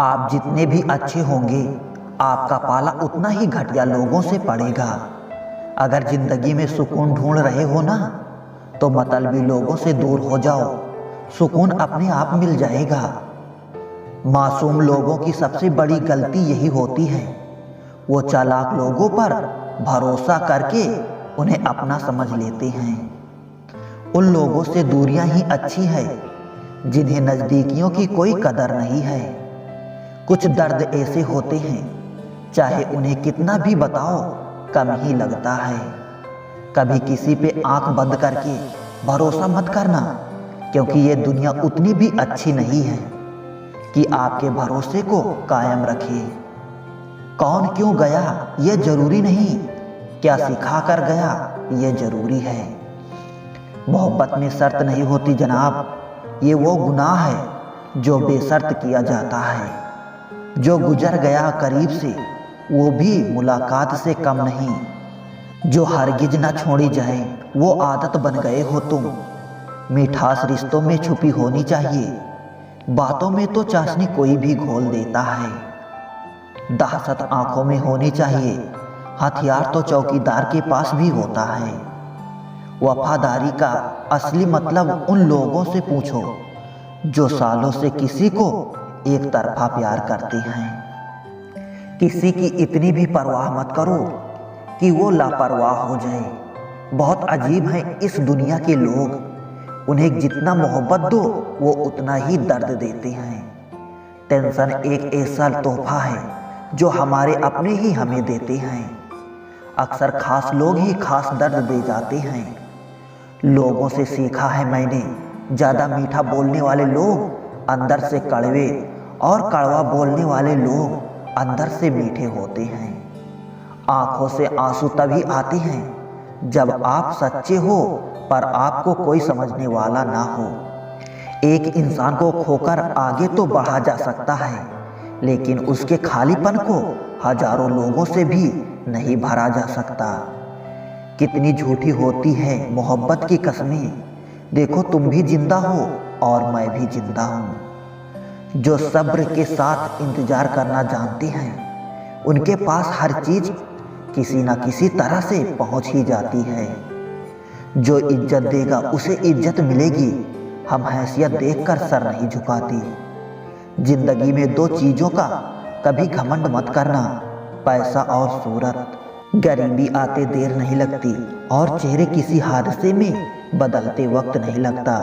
आप जितने भी अच्छे होंगे, आपका पाला उतना ही घटिया लोगों से पड़ेगा। अगर जिंदगी में सुकून ढूंढ रहे हो ना, तो मतलबी लोगों से दूर हो जाओ, सुकून अपने आप मिल जाएगा। मासूम लोगों की सबसे बड़ी गलती यही होती है, वो चालाक लोगों पर भरोसा करके उन्हें अपना समझ लेते हैं। उन लोगों से दूरियां ही अच्छी है जिन्हें नज़दीकियों की कोई कदर नहीं है। कुछ दर्द ऐसे होते हैं, चाहे उन्हें कितना भी बताओ कम ही लगता है। कभी किसी पे आंख बंद करके भरोसा मत करना, क्योंकि ये दुनिया उतनी भी अच्छी नहीं है कि आपके भरोसे को कायम रखे। कौन क्यों गया ये जरूरी नहीं, क्या सिखा कर गया ये जरूरी है। मोहब्बत में शर्त नहीं होती जनाब, ये वो गुनाह है जो बेशर्त किया जाता है। जो गुजर गया करीब से वो भी मुलाकात से कम नहीं। जो हरगिज ना छोड़ी जाए वो आदत बन गए हो तुम। मिठास रिश्तों में छुपी होनी चाहिए, बातों में तो चाशनी कोई भी घोल देता है। दहशत आंखों में होनी चाहिए, हथियार तो चौकीदार के पास भी होता है। वफादारी का असली मतलब उन लोगों से पूछो जो सालों से किसी को एक तरफा प्यार करते हैं। किसी की इतनी भी परवाह मत करो कि वो लापरवाह हो जाए। बहुत अजीब हैं इस दुनिया के लोग, उन्हें जितना मोहब्बत दो वो उतना ही दर्द देते हैं। टेंशन एक ऐसा तोहफा है जो हमारे अपने ही हमें देते हैं। अक्सर खास लोग ही खास दर्द दे जाते हैं। लोगों से सीखा है मैंने, ज़्यादा मीठा बोलने वाले लोग अंदर से कड़वे और कड़वा बोलने वाले लोग अंदर से मीठे होते हैं। आंखों से आंसू तभी आते हैं जब आप सच्चे हो पर आपको कोई समझने वाला ना हो। एक इंसान को खोकर आगे तो बढ़ा जा सकता है, लेकिन उसके खालीपन को हजारों लोगों से भी नहीं भरा जा सकता। कितनी झूठी होती है मोहब्बत की कस्में। देखो तुम भी जिंदा हो और मैं भी जिंदा हूँ। जो सब्र के साथ इंतजार करना जानते हैं, उनके पास हर चीज किसी न किसी तरह से पहुंच ही जाती है। जो इज्जत देगा उसे इज्जत मिलेगी, हम हैसियत देखकर सर नहीं झुकाती। जिंदगी में दो चीजों का कभी घमंड मत करना, पैसा और सूरत। गरीबी आते देर नहीं लगती और चेहरे किसी हादसे में बदलते वक्त नहीं लगता।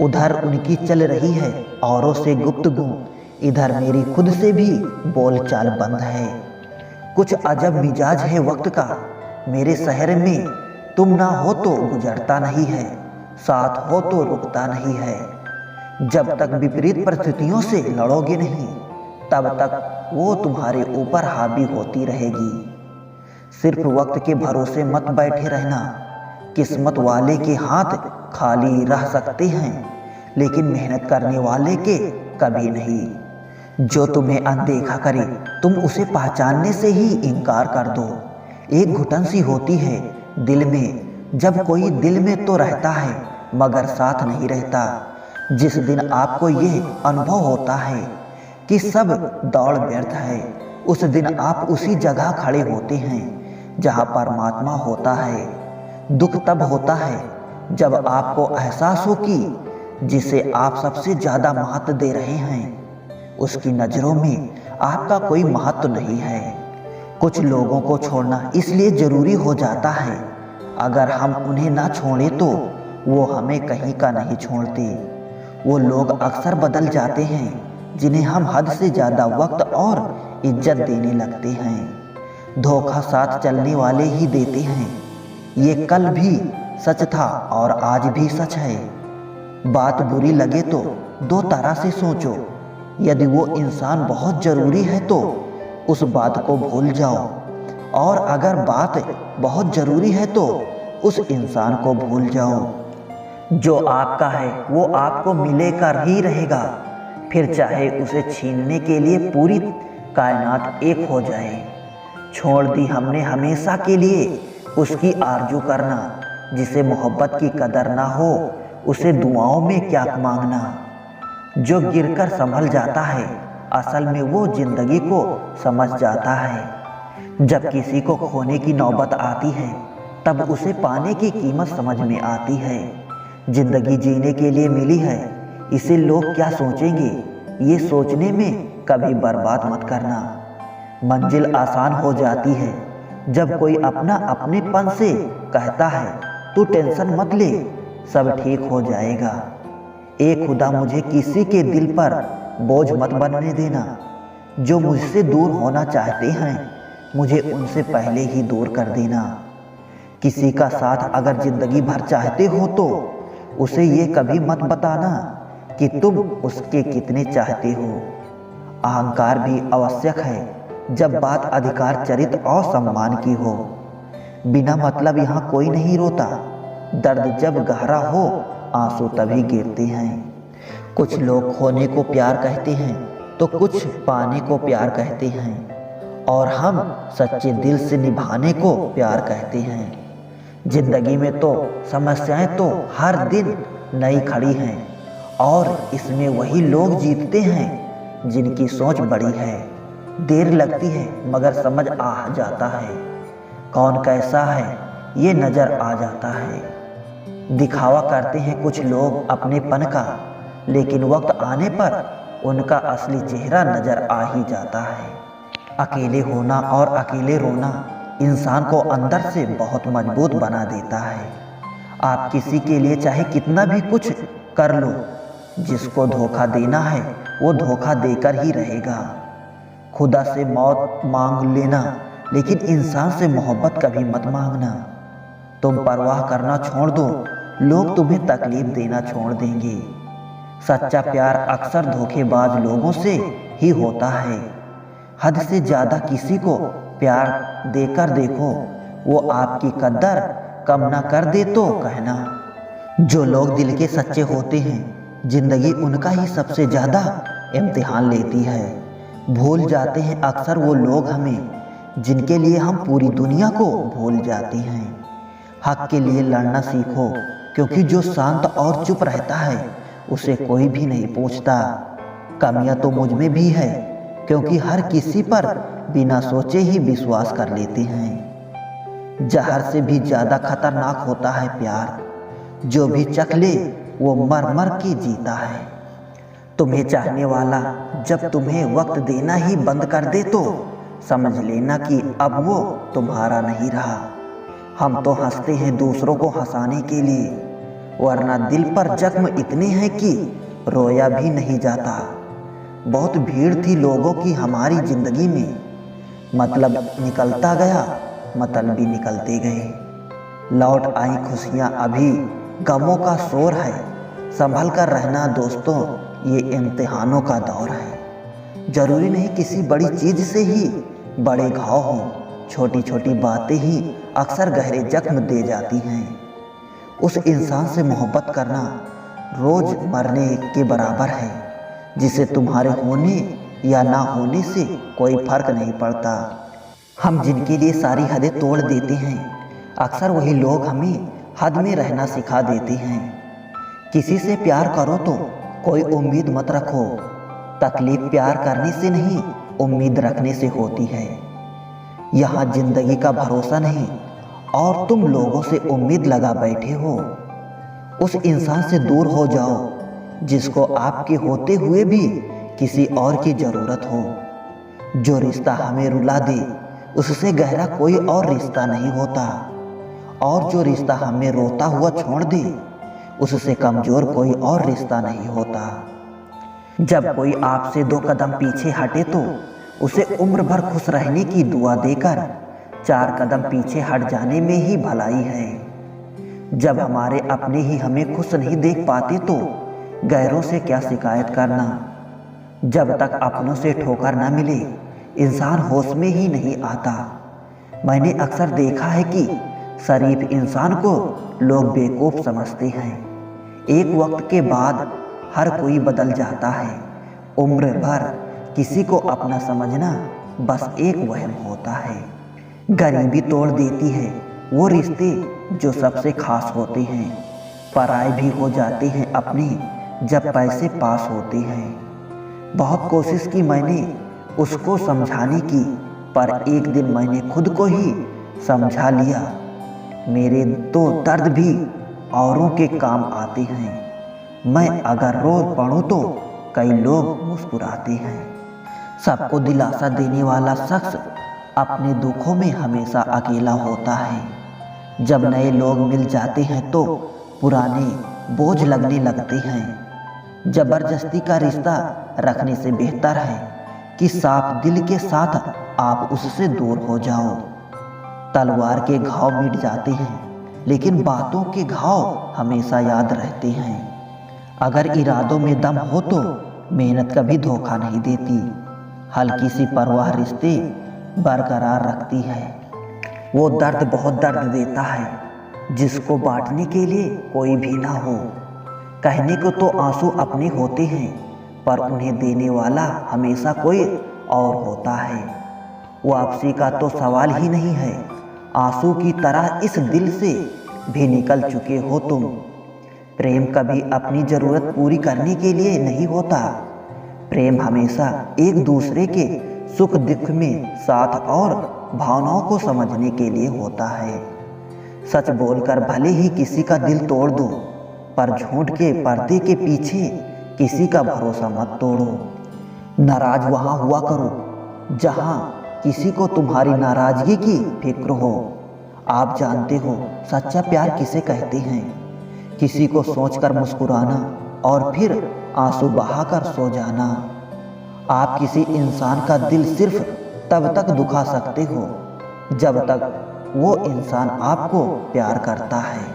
उधर उनकी चल रही है औरों से गुफ्तगू, इधर मेरी खुद से भी बोलचाल बंद है। कुछ अजब मिजाज है वक्त का, मेरे शहर में तुम ना हो तो गुजरता नहीं है, साथ हो तो रुकता नहीं है। जब तक विपरीत परिस्थितियों से लड़ोगे नहीं, तब तक वो तुम्हारे ऊपर हावी होती रहेगी। सिर्फ वक्त के भरोसे मत बैठे रहना। किस्मत वाले के हाथ खाली रह सकते हैं, लेकिन मेहनत करने वाले के कभी नहीं। जो तुम्हें अनदेखा करे तुम उसे पहचानने से ही इनकार कर दो। एक घुटन सी होती है दिल में, जब कोई दिल में तो रहता है मगर साथ नहीं रहता। जिस दिन आपको ये अनुभव होता है कि सब दौड़ व्यर्थ है, उस दिन आप उसी जगह खड़े होते हैं जहाँ परमात्मा होता है। दुख तब होता है जब आपको एहसास हो कि जिसे आप सबसे ज़्यादा महत्व दे रहे हैं, उसकी नज़रों में आपका कोई महत्व नहीं है। कुछ लोगों को छोड़ना इसलिए ज़रूरी हो जाता है, अगर हम उन्हें ना छोड़ें तो वो हमें कहीं का नहीं छोड़ते। वो लोग अक्सर बदल जाते हैं जिन्हें हम हद से ज़्यादा वक्त और इज्जत देने लगते हैं। धोखा साथ चलने वाले ही देते हैं। ये कल भी सच था और आज भी सच है। बात बुरी लगे तो दो तरह से सोचो। यदि वो इंसान बहुत ज़रूरी है तो उस बात को भूल जाओ, और अगर बात बहुत ज़रूरी है तो उस इंसान को भूल जाओ। जो आपका है वो आपको मिलेकर ही रहेगा, फिर चाहे उसे छीनने के लिए पूरी कायनात एक हो जाए। छोड़ दी हमने हमेशा के लिए उसकी आरजू करना, जिसे मोहब्बत की कदर ना हो उसे दुआओं में क्या मांगना। जो गिरकर संभल जाता है असल में वो जिंदगी को समझ जाता है। जब किसी को खोने की नौबत आती है तब उसे पाने की कीमत समझ में आती है। जिंदगी जीने के लिए मिली है, इसे लोग क्या सोचेंगे, ये सोचने में कभी बर्बाद मत करना। मंजिल आसान हो जाती है जब कोई अपना अपनेपन से कहता है तू टेंशन मत ले, सब ठीक हो जाएगा। ए खुदा, मुझे किसी के दिल पर बोझ मत बनने देना। जो मुझसे दूर होना चाहते हैं मुझे उनसे पहले ही दूर कर देना। किसी का साथ अगर जिंदगी भर चाहते हो तो उसे ये कभी मत बताना कि तुम उसके कितने चाहते हो। अहंकार भी आवश्यक है जब बात अधिकार, चरित्र और सम्मान की हो। बिना मतलब यहाँ कोई नहीं रोता। दर्द जब गहरा हो आंसू तभी गिरते हैं। कुछ लोग खोने को प्यार कहते हैं तो कुछ पाने को प्यार कहते हैं, और हम सच्चे दिल से निभाने को प्यार कहते हैं। जिंदगी में तो समस्याएं तो हर दिन नई खड़ी हैं, और इसमें वही लोग जीतते हैं जिनकी सोच बड़ी है। देर लगती है मगर समझ आ जाता है, कौन कैसा है ये नजर आ जाता है। दिखावा करते हैं कुछ लोग अपनेपन का, लेकिन वक्त आने पर उनका असली चेहरा नजर आ ही जाता है। अकेले होना और अकेले रोना इंसान को अंदर से बहुत मजबूत बना देता है। आप किसी के लिए चाहे कितना भी कुछ कर लो, जिसको धोखा देना है वो धोखा देकर ही रहेगा। खुदा से मौत मांग लेना, लेकिन इंसान से मोहब्बत कभी मत मांगना। तुम परवाह करना छोड़ दो, लोग तुम्हें तकलीफ देना छोड़ देंगे। सच्चा प्यार अक्सर धोखेबाज लोगों से ही होता है। हद से ज़्यादा किसी को प्यार देकर देखो, वो आपकी कद्र कम ना कर दे तो कहना। जो लोग दिल के सच्चे होते हैं जिंदगी उनका ही सबसे ज़्यादा इम्तिहान लेती है। भूल जाते हैं अक्सर वो लोग हमें जिनके लिए हम पूरी दुनिया को भूल जाते हैं। हक के लिए लड़ना सीखो, क्योंकि जो शांत और चुप रहता है उसे कोई भी नहीं पूछता। कमियां तो मुझ में भी है, क्योंकि हर किसी पर बिना सोचे ही विश्वास कर लेते हैं। जहर से भी ज़्यादा खतरनाक होता है प्यार, जो भी चख ले वो मर मर के जीता है। तुम्हें चाहने वाला जब तुम्हें वक्त देना ही बंद कर दे तो समझ लेना कि अब वो तुम्हारा नहीं रहा। हम तो हंसते हैं दूसरों को हंसाने के लिए, वरना दिल पर जख्म इतने हैं कि रोया भी नहीं जाता। बहुत भीड़ थी लोगों की हमारी जिंदगी में, मतलब निकलता गया मतलब भी निकलते गए। लौट आई खुशियाँ, अभी गमों का शोर है। संभल कर रहना दोस्तों, ये इम्तिहानों का दौर है। जरूरी नहीं किसी बड़ी चीज़ से ही बड़े घाव हों, छोटी छोटी बातें ही अक्सर गहरे जख्म दे जाती हैं। उस इंसान से मोहब्बत करना रोज मरने के बराबर है, जिसे तुम्हारे होने या ना होने से कोई फर्क नहीं पड़ता। हम जिनके लिए सारी हदें तोड़ देते हैं, अक्सर वही लोग हमें हद में रहना सिखा देते हैं। किसी से प्यार करो तो कोई उम्मीद मत रखो। तकलीफ प्यार करने से नहीं, उम्मीद रखने से होती है। यहाँ जिंदगी का भरोसा नहीं और तुम लोगों से उम्मीद लगा बैठे हो। उस इंसान से दूर हो जाओ जिसको आपके होते हुए भी किसी और की ज़रूरत हो। जो रिश्ता हमें रुला दे उससे गहरा कोई और रिश्ता नहीं होता, और जो रिश्ता हमें रोता हुआ छोड़ दे उससे कमज़ोर कोई और रिश्ता नहीं होता। जब कोई आपसे 2 कदम पीछे हटे तो उसे उम्र भर खुश रहने की दुआ देकर 4 कदम पीछे हट जाने में ही भलाई है। जब हमारे अपने ही हमें खुश नहीं देख पाते तो गैरों से क्या शिकायत करना। जब तक अपनों से ठोकर न मिले इंसान होश में ही नहीं आता। मैंने अक्सर देखा है कि शरीफ इंसान को लोग बेवकूफ़ समझते हैं। एक वक्त के बाद हर कोई बदल जाता है। उम्र भर किसी को अपना समझना बस एक वहम होता है। गरीबी तोड़ देती है वो रिश्ते जो सबसे खास होते हैं। पराए भी हो जाते हैं अपने जब पैसे पास होते हैं। बहुत कोशिश की मैंने उसको समझाने की, पर एक दिन मैंने खुद को ही समझा लिया। मेरे तो दर्द भी औरों के काम आते हैं। मैं अगर रोज पढ़ूं तो कई लोग मुस्कुराते हैं। सबको दिलासा देने वाला शख्स अपने दुखों में हमेशा अकेला होता है। जब नए लोग मिल जाते हैं तो पुराने बोझ लगने लगते हैं। जबरदस्ती का रिश्ता रखने से बेहतर है कि साफ दिल के साथ आप उससे दूर हो जाओ। तलवार के घाव मिट जाते हैं, लेकिन बातों के घाव हमेशा याद रहते हैं। अगर इरादों में दम हो तो मेहनत कभी धोखा नहीं देती। हल्की सी परवाह रिश्ते बरकरार रखती है। वो दर्द बहुत दर्द देता है जिसको बांटने के लिए कोई भी ना हो। कहने को तो आंसू अपने होते हैं, पर उन्हें देने वाला हमेशा कोई और होता है। वापसी का तो सवाल ही नहीं है। आंसू की तरह इस दिल से भी निकल चुके हो तुम। प्रेम कभी अपनी ज़रूरत पूरी करने के लिए नहीं होता। प्रेम हमेशा एक दूसरे के सुख दुख में साथ और भावनाओं को समझने के लिए होता है। सच बोलकर भले ही किसी का दिल तोड़ दो, पर झूठ के पर्दे के पीछे किसी का भरोसा मत तोड़ो। नाराज वहाँ हुआ करो जहाँ किसी को तुम्हारी नाराजगी की फिक्र हो। आप जानते हो सच्चा प्यार किसे कहते हैं। किसी को सोचकर मुस्कुराना और फिर आंसू बहाकर सो जाना। आप किसी इंसान का दिल सिर्फ तब तक दुखा सकते हो जब तक वो इंसान आपको प्यार करता है।